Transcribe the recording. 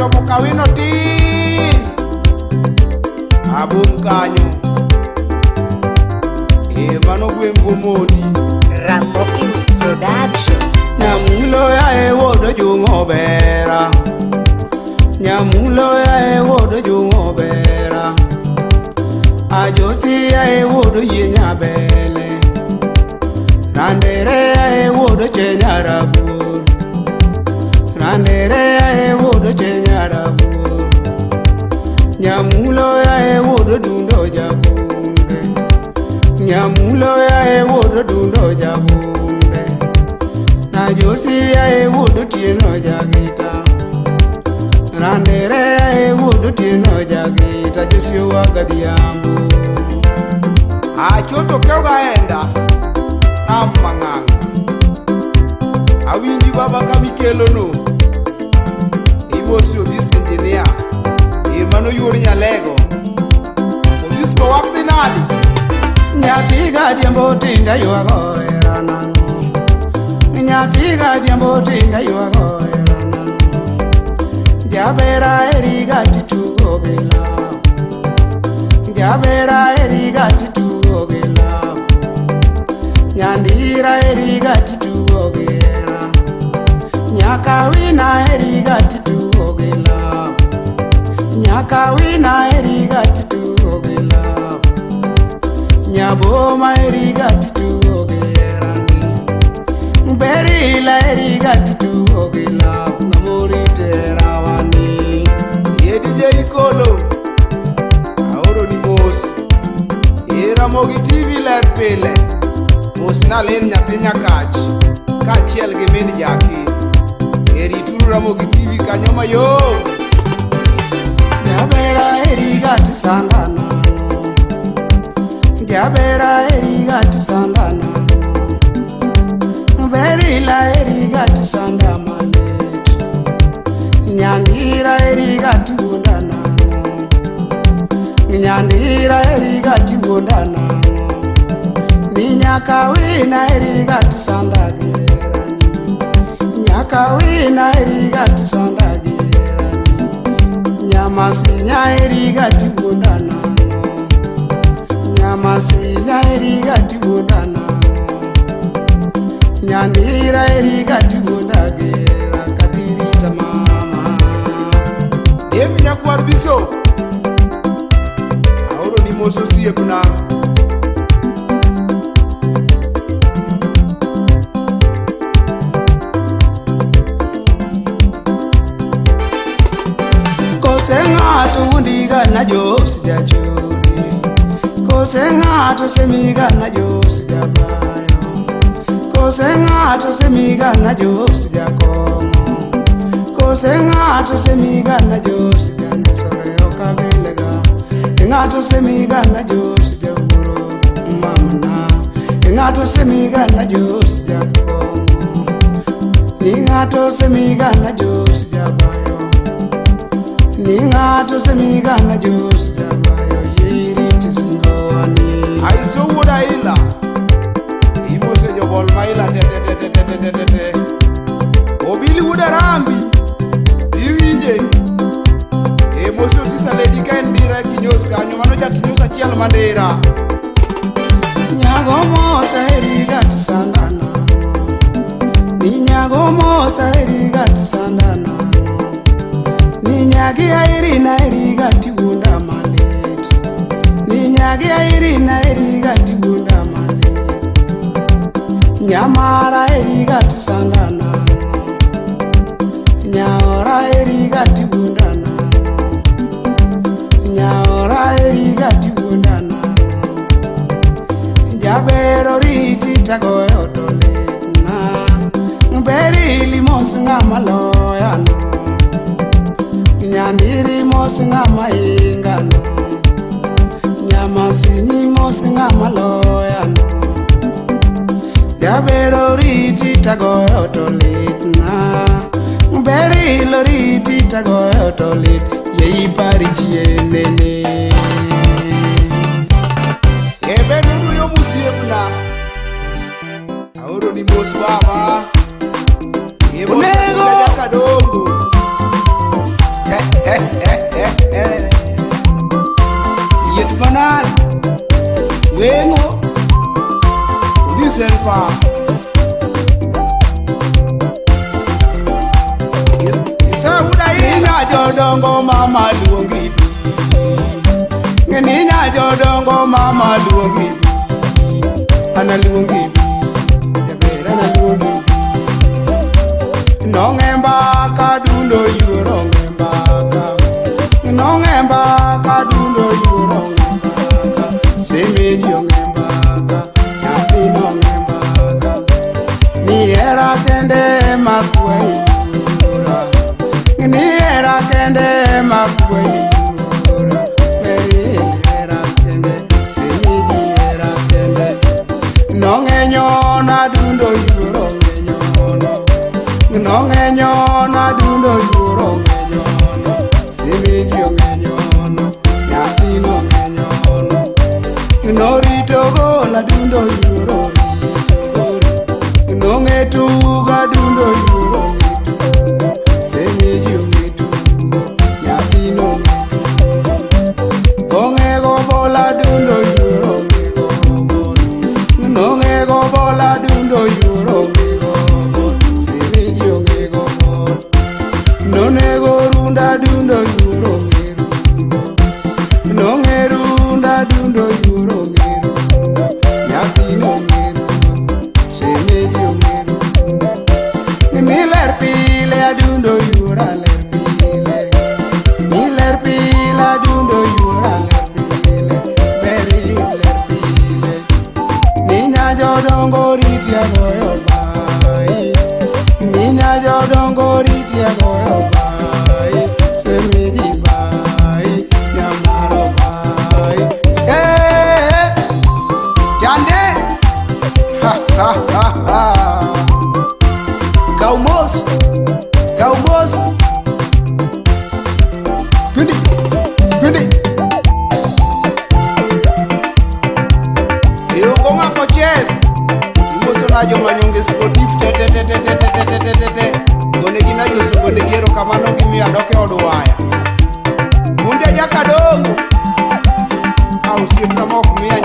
chomo kawino tin abum kanyo mano gwengo modi Ramokins Production. Nyamulo ya wodo jungo bera, Nyamulo ya wodo jungo bera, Ajosi ya wodo yenya bele, Randere ya wodo chenya rabur, Randere ya wodo chenya rabur, Nyamulo ya wodo dundo jabunde, Nyamulo ya wodo dundo jabunde, Najosi ya wodo tieno jagita, Randere ya wodo tieno jagita, Josi wagadiambu. Achoto kewga enda amanganga awinji baba kamikelo no ibosi odis engineer mano yuri nyalego odis ko wakti nadi nyathi ga diambo tinda yuago eranano nyathi ga diambo tinda yuago eranano jabera eriga titugo bela jabera eriga titugo Nyandira eriga tituogera, Nyakawina eriga tituogela, Nyakawina eriga tituogela, Nyaboma eriga tituogera, Berila eriga tituogela, Namori terawani, Yedije ikolo, Aoro ni mosi, Ramogi TV ler pele. Mosna len nyathinya kachiel gi min jaki erituru Ramogi TV kanyo mayo jabera eriga tisandana jabera eriga tisandana berila eriga tisanda malet nyandira eriga tiwondana nyandira eriga tiwondana Nyakawina eriga tisandagerani Nyakawina eriga tisandagerani Nyamasinya eriga tiwondana Nyamasinya eriga tiwondana Nyandira eriga tiwondagera kadirita mama Ebi nyakwar biso Auro ni moso siepna Sengato undiga na jobs ja chudi Ko sengato semiga na jobs ja bayo Ko sengato semiga na jobs ja komo Ko sengato semiga na jobs ja nesore okabelega Ngato semiga na jobs ja buro mamna Ngato semiga na jobs ja komo Ngato semiga na jobs ja bayo Ningato semiga na jobs jabayo yiri tisingowani Aiso wuda ila Imo se jobol maila te Obili wuda rambi Iwinje Emo se otisa lady kendira kinyos kanyo Manoja kinyos achiel mandira Nyago mosa eriga tisandana Ni nyago mosa eriga tisandana Ninyagi airina eriga tiwunda malet Ninyagi airina eriga tiwunda malet Nyamara eriga tisandana Nyaora eriga tiwundana Nyaora eriga tiwundana Jabero riti tagoyo toletna Mberi limos ngamaloyano Nyandiri mosinga maingano Nyamasini mosinga maloyano Jabero riti tagoyo tolitna Mberi lo riti tagoyo tolit Yei parichi enene Ebe nudu yo musiepna Auro ni mos baba Ebo sa kadongo Lengo diesel pass Sauda ina jodongo mama luongi Ngeninya jodongo mama luongi Ana luongi Jabera na luongi Nongemba kadundo yuro ngembaka Nongemba kadundo yuro ngembaka Semeji ngembaka Nyathi nongembaka Niera kende makwe yura Niera kende makwe yura Peri era kende Semeji era kende Nongenyo na dundo yuro Nongenyono dundo yuro ngenyono Semeji ngenyono Nyathino ngenyono Norito gola dundo yuro rito Nongetuga dundo yuro ngitugo Semeji ngitugo Nyathino ngitugo Ongego bola dundo yuro ngego bola Nongego bola dundo yuro ngego Nonego runda dundo yuro ngeru Nongerunda dundo yuro ngeru Nyathino ngeru Semeji ngeru Niler pile adundo yura ler pile Niler pile adundo yura ler pile Beri ler pile Ninya jodongo riti agoyo bai Ninya jodongo riti agoyo bai Semeji bai Nyamaro bai Jande Ha ha ha ha Kaumos Kaumos Twindi Twindi Iyongonga koches Imoso na joma nyonge spotif Gonegi na joso gonegi ero kamano gimi adoke oduwaya Munde jaka dongo Au siep na mok miya